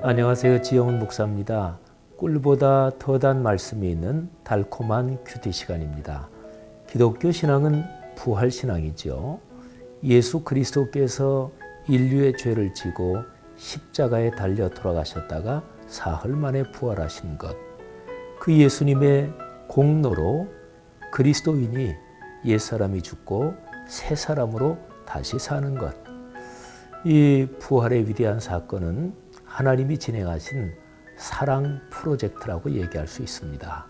안녕하세요. 지영훈 목사입니다. 꿀보다 더 단 말씀이 있는 달콤한 큐티 시간입니다. 기독교 신앙은 부활 신앙이죠. 예수 그리스도께서 인류의 죄를 지고 십자가에 달려 돌아가셨다가 사흘 만에 부활하신 것. 그 예수님의 공로로 그리스도인이 옛사람이 죽고 새 사람으로 다시 사는 것. 이 부활의 위대한 사건은 하나님이 진행하신 사랑 프로젝트라고 얘기할 수 있습니다.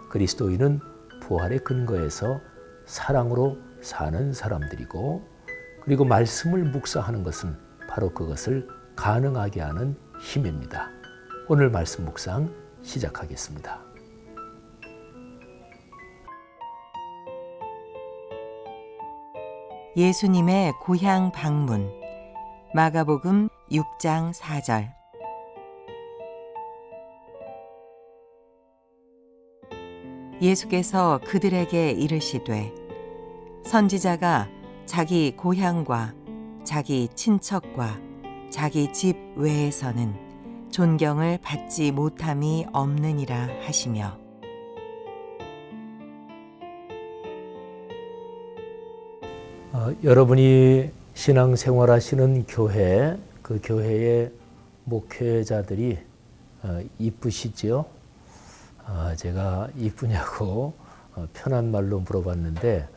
그리스도인은 부활의 근거에서 사랑으로 사는 사람들이고, 그리고 말씀을 묵상하는 것은 바로 그것을 가능하게 하는 힘입니다. 오늘 말씀 묵상 시작하겠습니다. 예수님의 고향 방문. 마가복음 6장 4절. 예수께서 그들에게 이르시되, 선지자가 자기 고향과 자기 친척과 자기 집 외에서는 존경을 받지 못함이 없느니라 하시며. 여러분이 신앙생활 하시는 교회, 그 교회의 목회자들이 이쁘시지요? 제가 이쁘냐고 편한 말로 물어봤는데,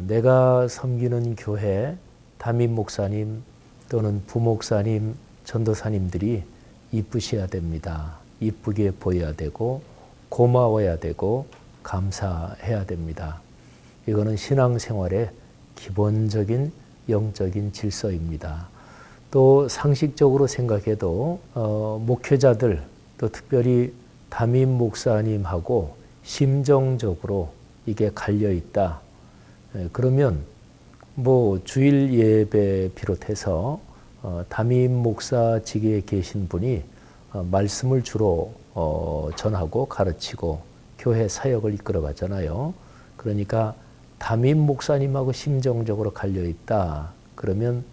내가 섬기는 교회 담임 목사님 또는 부목사님, 전도사님들이 이쁘셔야 됩니다. 이쁘게 보여야 되고 고마워야 되고 감사해야 됩니다. 이거는 신앙생활의 기본적인 영적인 질서입니다. 또 상식적으로 생각해도 목회자들, 또 특별히 담임 목사님하고 심정적으로 이게 갈려 있다. 그러면 뭐 주일 예배 비롯해서 담임 목사직에 계신 분이 말씀을 주로 전하고 가르치고 교회 사역을 이끌어 가잖아요. 그러니까 담임 목사님하고 심정적으로 갈려 있다. 그러면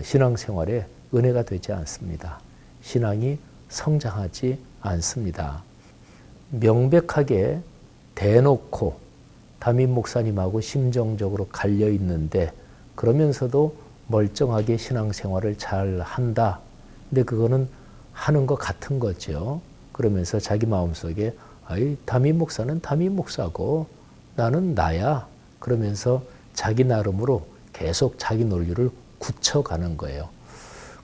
신앙생활에 은혜가 되지 않습니다. 신앙이 성장하지 않습니다. 명백하게 대놓고 담임 목사님하고 심정적으로 갈려 있는데, 그러면서도 멀쩡하게 신앙생활을 잘 한다. 근데 그거는 하는 것 같은 거죠. 그러면서 자기 마음속에 담임 목사는 담임 목사고 나는 나야. 그러면서 자기 나름으로 계속 자기 논리를 굳혀가는 거예요.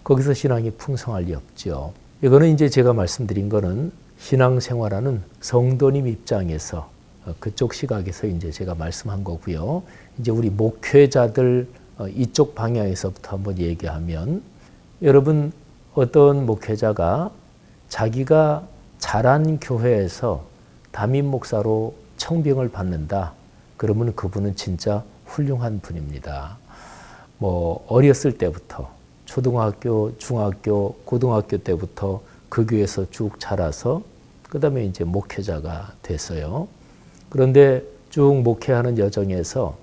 거기서 신앙이 풍성할 리 없죠. 이거는 이제 제가 말씀드린 거는 신앙생활하는 성도님 입장에서 그쪽 시각에서 이제 제가 말씀한 거고요. 이제 우리 목회자들 이쪽 방향에서부터 한번 얘기하면, 여러분 어떤 목회자가 자기가 자란 교회에서 담임 목사로 청빙을 받는다. 그러면 그분은 진짜 훌륭한 분입니다. 뭐 어렸을 때부터 초등학교, 중학교, 고등학교 때부터 그 교회에서 쭉 자라서 그 다음에 이제 목회자가 됐어요. 그런데 쭉 목회하는 여정에서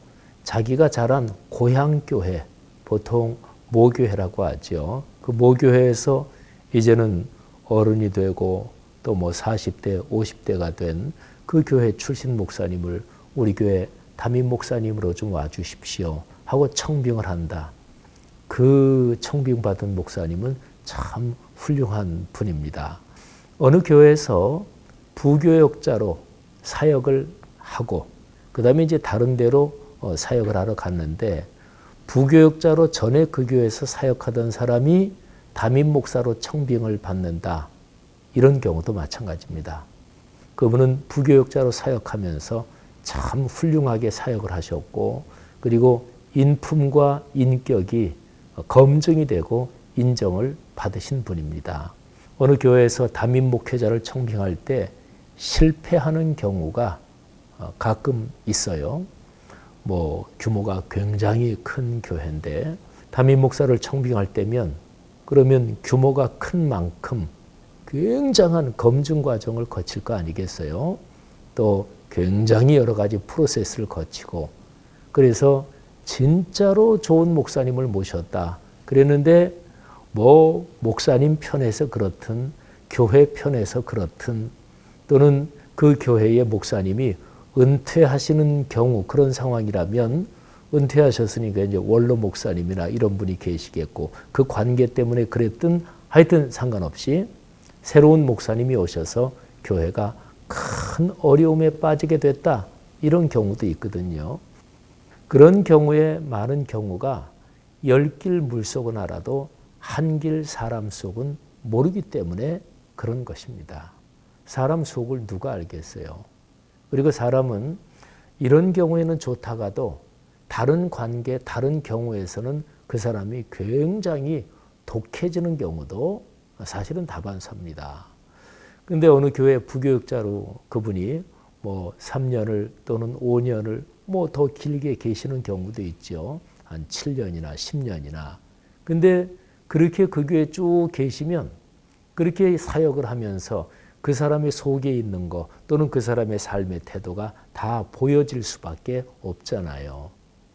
자기가 자란 고향교회, 보통 모교회라고 하죠. 그 모교회에서 이제는 어른이 되고 또 뭐 40대, 50대가 된 그 교회 출신 목사님을 우리 교회 담임 목사님으로 좀 와주십시오 하고 청빙을 한다. 그 청빙받은 목사님은 참 훌륭한 분입니다. 어느 교회에서 부교역자로 사역을 하고 그 다음에 이제 다른 데로 사역을 하러 갔는데, 부교역자로 전에 그 교회에서 사역하던 사람이 담임 목사로 청빙을 받는다. 이런 경우도 마찬가지입니다. 그분은 부교역자로 사역하면서 참 훌륭하게 사역을 하셨고, 그리고 인품과 인격이 검증이 되고 인정을 받으신 분입니다. 어느 교회에서 담임 목회자를 청빙할 때 실패하는 경우가 가끔 있어요. 뭐 규모가 굉장히 큰 교회인데 담임 목사를 청빙할 때면, 그러면 규모가 큰 만큼 굉장한 검증 과정을 거칠 거 아니겠어요? 또 굉장히 여러 가지 프로세스를 거치고, 그래서 진짜로 좋은 목사님을 모셨다. 그랬는데 뭐 목사님 편에서 그렇든 교회 편에서 그렇든 또는 그 교회의 목사님이 은퇴하시는 경우 그런 상황이라면 은퇴하셨으니까 이제 원로 목사님이나 이런 분이 계시겠고 그 관계 때문에 그랬든 하여튼 상관없이 새로운 목사님이 오셔서 교회가 큰 어려움에 빠지게 됐다. 이런 경우도 있거든요. 그런 경우에 많은 경우가 10길 물속은 알아도 한 길 사람 속은 모르기 때문에 그런 것입니다. 사람 속을 누가 알겠어요? 그리고 사람은 이런 경우에는 좋다가도 다른 관계, 다른 경우에서는 그 사람이 굉장히 독해지는 경우도 사실은 다반사입니다. 근데 어느 교회 부교육자로 그분이 뭐 3년을 또는 5년을 뭐 더 길게 계시는 경우도 있죠. 한 7년이나 10년이나. 근데 그렇게 그 교회에 쭉 계시면 그렇게 사역을 하면서 그 사람의 속에 있는 거 또는 그 사람의 삶의 태도가 다 보여질 수밖에 없잖아요.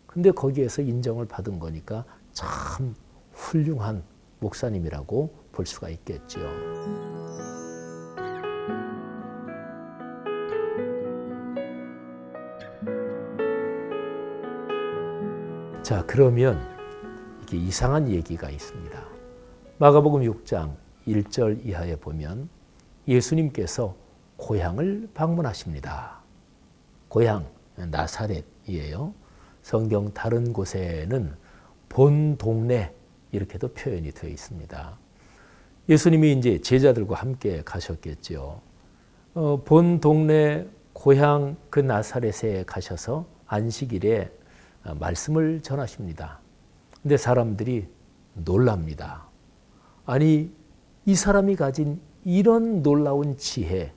근데 거기에서 인정을 받은 거니까 참 훌륭한 목사님이라고 볼 수가 있겠죠. 자, 그러면 이게 이상한 얘기가 있습니다. 마가복음 6장 1절 이하에 보면 예수님께서 고향을 방문하십니다. 고향 나사렛이에요. 성경 다른 곳에는 본 동네 이렇게도 표현이 되어 있습니다. 예수님이 이제 제자들과 함께 가셨겠죠. 본 동네 고향 그 나사렛에 가셔서 안식일에 말씀을 전하십니다. 근데 사람들이 놀랍니다. 아니, 이 사람이 가진 이런 놀라운 지혜,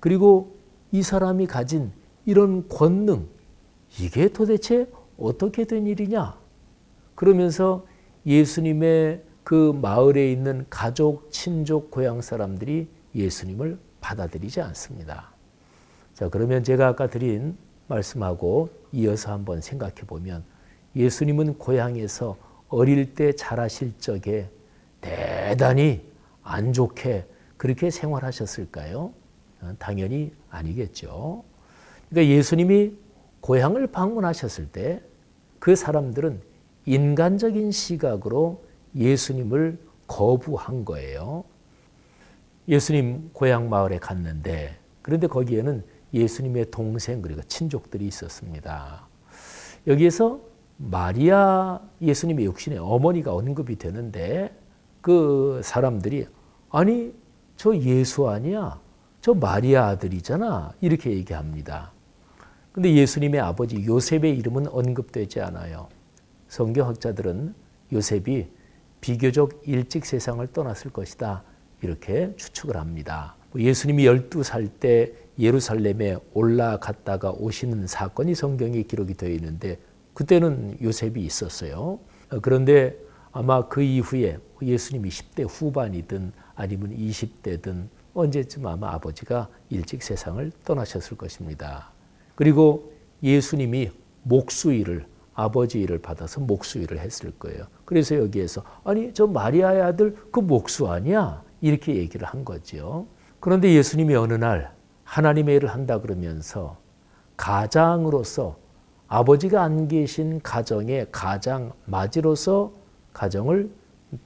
그리고 이 사람이 가진 이런 권능, 이게 도대체 어떻게 된 일이냐? 그러면서 예수님의 그 마을에 있는 가족, 친족, 고향 사람들이 예수님을 받아들이지 않습니다. 자, 그러면 제가 아까 드린 말씀하고 이어서 한번 생각해 보면 예수님은 고향에서 어릴 때 자라실 적에 대단히 안 좋게 그렇게 생활하셨을까요? 당연히 아니겠죠. 그러니까 예수님이 고향을 방문하셨을 때 그 사람들은 인간적인 시각으로 예수님을 거부한 거예요. 예수님 고향 마을에 갔는데 그런데 거기에는 예수님의 동생 그리고 친족들이 있었습니다. 여기에서 마리아 예수님의 육신의 어머니가 언급이 되는데 그 사람들이 아니 저 예수 아니야? 저 마리아 아들이잖아. 이렇게 얘기합니다. 근데 예수님의 아버지 요셉의 이름은 언급되지 않아요. 성경학자들은 요셉이 비교적 일찍 세상을 떠났을 것이다. 이렇게 추측을 합니다. 예수님이 12살 때 예루살렘에 올라갔다가 오시는 사건이 성경에 기록이 되어 있는데 그때는 요셉이 있었어요. 그런데 아마 그 이후에 예수님이 10대 후반이든 아니면 20대든 언제쯤 아마 아버지가 일찍 세상을 떠나셨을 것입니다. 그리고 예수님이 목수일을 아버지 일을 받아서 목수일을 했을 거예요. 그래서 여기에서 아니 저 마리아의 아들 그 목수 아니야? 이렇게 얘기를 한 거죠. 그런데 예수님이 어느 날 하나님의 일을 한다 그러면서 가장으로서 아버지가 안 계신 가정의 가장 맞이로서 가정을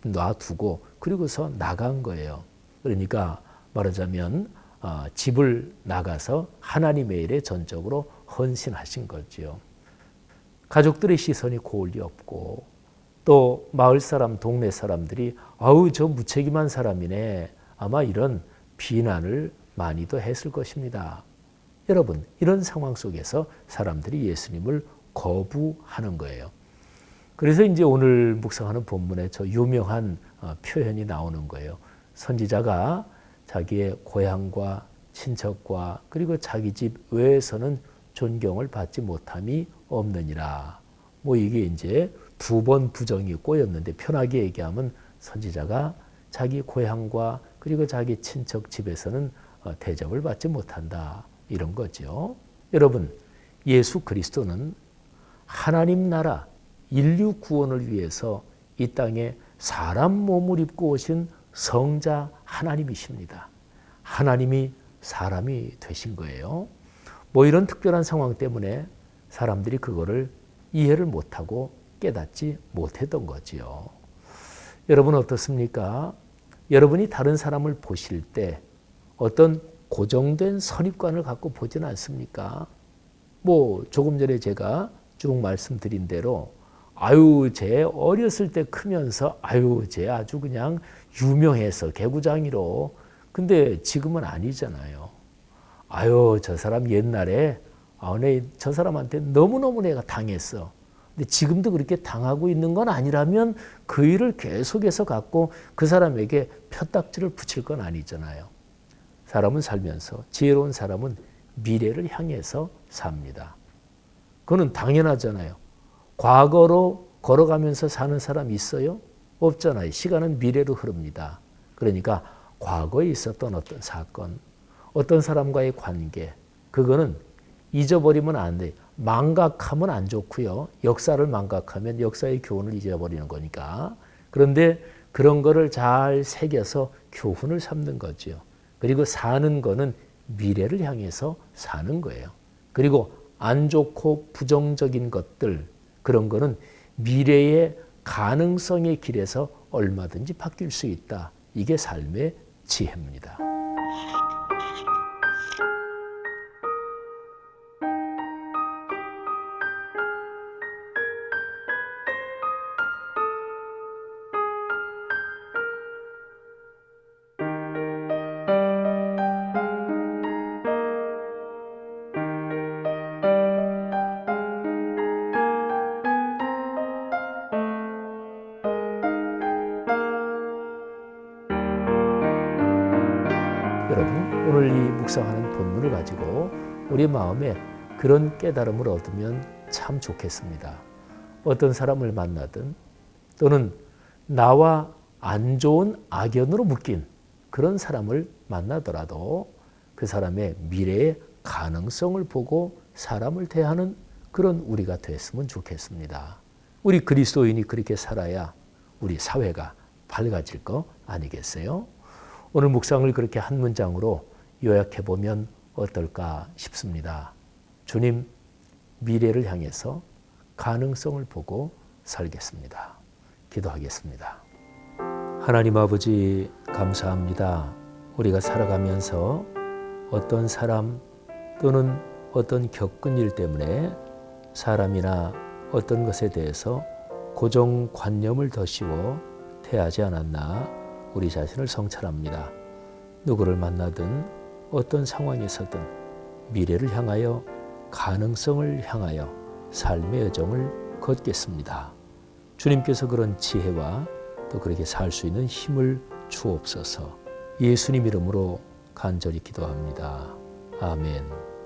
놔두고 그리고서 나간 거예요. 그러니까 말하자면 집을 나가서 하나님의 일에 전적으로 헌신하신 거죠. 가족들의 시선이 고울리 없고 또 마을 사람, 동네 사람들이 아우 저 무책임한 사람이네. 아마 이런 비난을 많이도 했을 것입니다. 여러분, 이런 상황 속에서 사람들이 예수님을 거부하는 거예요. 그래서 이제 오늘 묵상하는 본문에 저 유명한 표현이 나오는 거예요. 선지자가 자기의 고향과 친척과 그리고 자기 집 외에서는 존경을 받지 못함이 없느니라. 뭐 이게 이제 두 번 부정이 꼬였는데 편하게 얘기하면 선지자가 자기 고향과 그리고 자기 친척 집에서는 대접을 받지 못한다. 이런 거죠. 여러분, 예수 그리스도는 하나님 나라 인류 구원을 위해서 이 땅에 사람 몸을 입고 오신 성자 하나님이십니다. 하나님이 사람이 되신 거예요. 뭐 이런 특별한 상황 때문에 사람들이 그거를 이해를 못하고 깨닫지 못했던 거지요. 여러분 어떻습니까? 여러분이 다른 사람을 보실 때 어떤 고정된 선입관을 갖고 보지는 않습니까? 뭐 조금 전에 제가 쭉 말씀드린 대로 아유 쟤 어렸을 때 크면서 아유 쟤 아주 그냥 유명해서 개구장이로 근데 지금은 아니잖아요. 아유 저 사람 옛날에 저 사람한테 너무너무 내가 당했어. 근데 지금도 그렇게 당하고 있는 건 아니라면 그 일을 계속해서 갖고 그 사람에게 혓딱지를 붙일 건 아니잖아요. 사람은 살면서 지혜로운 사람은 미래를 향해서 삽니다. 그거는 당연하잖아요. 과거로 걸어가면서 사는 사람 있어요? 없잖아요. 시간은 미래로 흐릅니다. 그러니까 과거에 있었던 어떤 사건, 어떤 사람과의 관계, 그거는 잊어버리면 안 돼요. 망각하면 안 좋고요. 역사를 망각하면 역사의 교훈을 잊어버리는 거니까. 그런데 그런 거를 잘 새겨서 교훈을 삼는 거죠. 그리고 사는 거는 미래를 향해서 사는 거예요. 그리고 안 좋고 부정적인 것들, 그런 거는 미래의 가능성의 길에서 얼마든지 바뀔 수 있다. 이게 삶의 지혜입니다. 여러분 오늘 이 묵상하는 본문을 가지고 우리 마음에 그런 깨달음을 얻으면 참 좋겠습니다. 어떤 사람을 만나든 또는 나와 안 좋은 악연으로 묶인 그런 사람을 만나더라도 그 사람의 미래의 가능성을 보고 사람을 대하는 그런 우리가 됐으면 좋겠습니다. 우리 그리스도인이 그렇게 살아야 우리 사회가 밝아질 거 아니겠어요? 오늘 묵상을 그렇게 한 문장으로 요약해 보면 어떨까 싶습니다. 주님, 미래를 향해서 가능성을 보고 살겠습니다. 기도하겠습니다. 하나님 아버지 감사합니다. 우리가 살아가면서 어떤 사람 또는 어떤 겪은 일 때문에 사람이나 어떤 것에 대해서 고정관념을 더 씌워 대하지 않았나 우리 자신을 성찰합니다. 누구를 만나든 어떤 상황에서든 미래를 향하여 가능성을 향하여 삶의 여정을 걷겠습니다. 주님께서 그런 지혜와 또 그렇게 살 수 있는 힘을 주옵소서. 예수님 이름으로 간절히 기도합니다. 아멘.